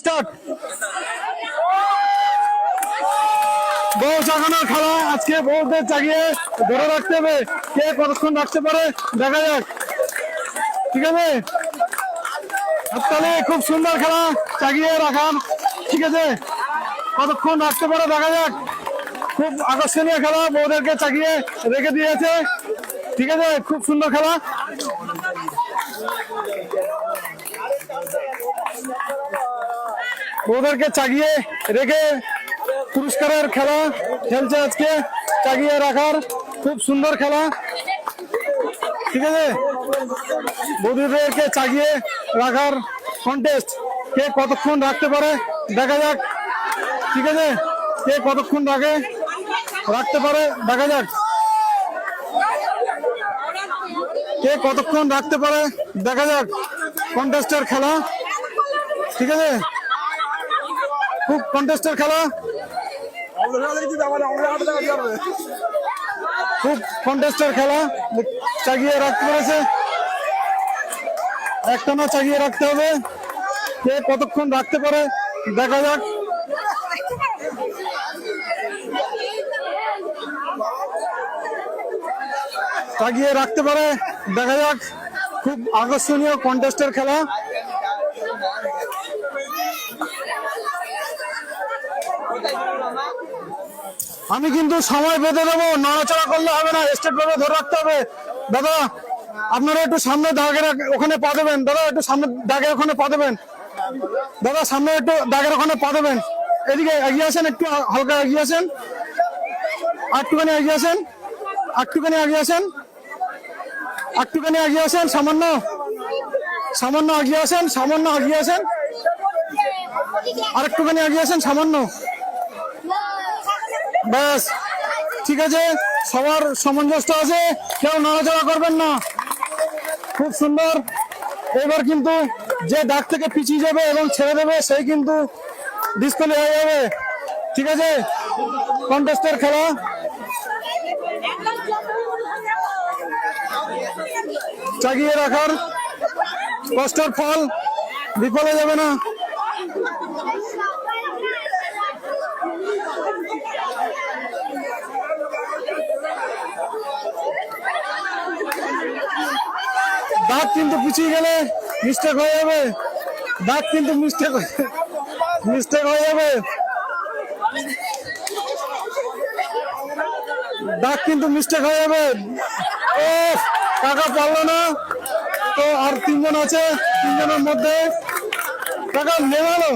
Start. বউ জাগানোর খেলা আজকে বউদের জাগিয়ে ধরে রাখতে হবে, কে কতক্ষণ রাখতে পারে দেখা যাক। ঠিক আছে, তাহলে খুব সুন্দর খেলা জাগিয়ে রাখার। ঠিক আছে, কতক্ষণ রাখতে পারে দেখা যাক। খুব আকর্ষণীয় খেলা, বউদেরকে জাগিয়ে রেখে দিয়েছে। ঠিক আছে, খুব সুন্দর খেলা। বউদেরকে জাগিয়ে রেখে পুরস্কারের খেলা খেলছে আজকে, জাগিয়ে রাখার খুব সুন্দর খেলা। ঠিক আছে, বৌদিদেরকে জাগিয়ে রাখার কন্টেস্ট, কে কতক্ষণ রাখতে পারে দেখা যাক। ঠিক আছে, কে কতক্ষণ রাখতে পারে দেখা যাক। কে কতক্ষণ রাখতে পারে দেখা যাক, কন্টেস্টের খেলা। ঠিক আছে, খুব কন্টেস্টের খেলা, খুব কন্টেস্টের খেলা। চাগিয়ে রাখতে পেরেছে, একটানা চাগিয়ে রাখতে হবে, কে কতক্ষণ রাখতে পারে দেখা যাক। চাগিয়ে রাখতে পারে দেখা যাক, খুব আকর্ষণীয় কন্টেস্টের খেলা। আমি কিন্তু সময় বেঁধে দেবো, নড়াচড়া করলে হবে না, স্টেট ভাবে ধরে রাখতে হবে। দাদা আপনারা একটু সামনে দাগের ওখানে পা দেবেন, দাদা একটু সামনে দাগের ওখানে পা দেবেন, দাদা সামনে একটু দাগের ওখানে পা দেবেন। এদিকে এগিয়ে আসেন, একটু হালকা এগিয়ে আসেন, একটুখানি এগিয়ে আসেন, একটুখানি এগিয়ে আসেন, একটুখানি এগিয়ে আসেন, সামান্য সামান্য এগিয়ে আসেন, সামান্য এগিয়ে আসেন, আর একটুখানি এগিয়ে আসেন সামান্য, ব্যাস। ঠিক আছে, সবার সামঞ্জস্য আছে, কেউ নড়াচড়া করবেন না। খুব সুন্দর। এবার কিন্তু যে দাগ থেকে পিছিয়ে যাবে এবং ছেড়ে দেবে সেই কিন্তু ডিসপ্লে হয়ে যাবে। ঠিক আছে, কন্টেস্টের খেলা। জাগিয়ে রাখার কষ্টের ফল বিফলে যাবে না। দাঁত কিন্তু পিছিয়ে গেলে মিস্টেক হয়ে যাবে, দাঁত কিন্তু মিস্টেক হয়ে যাবে, দাঁত কিন্তু মিস্টেক হয়ে যাবে। ও কাকা পারলো না, তো আর তিনজন আছে, তিনজনের মধ্যে কাকা নেমে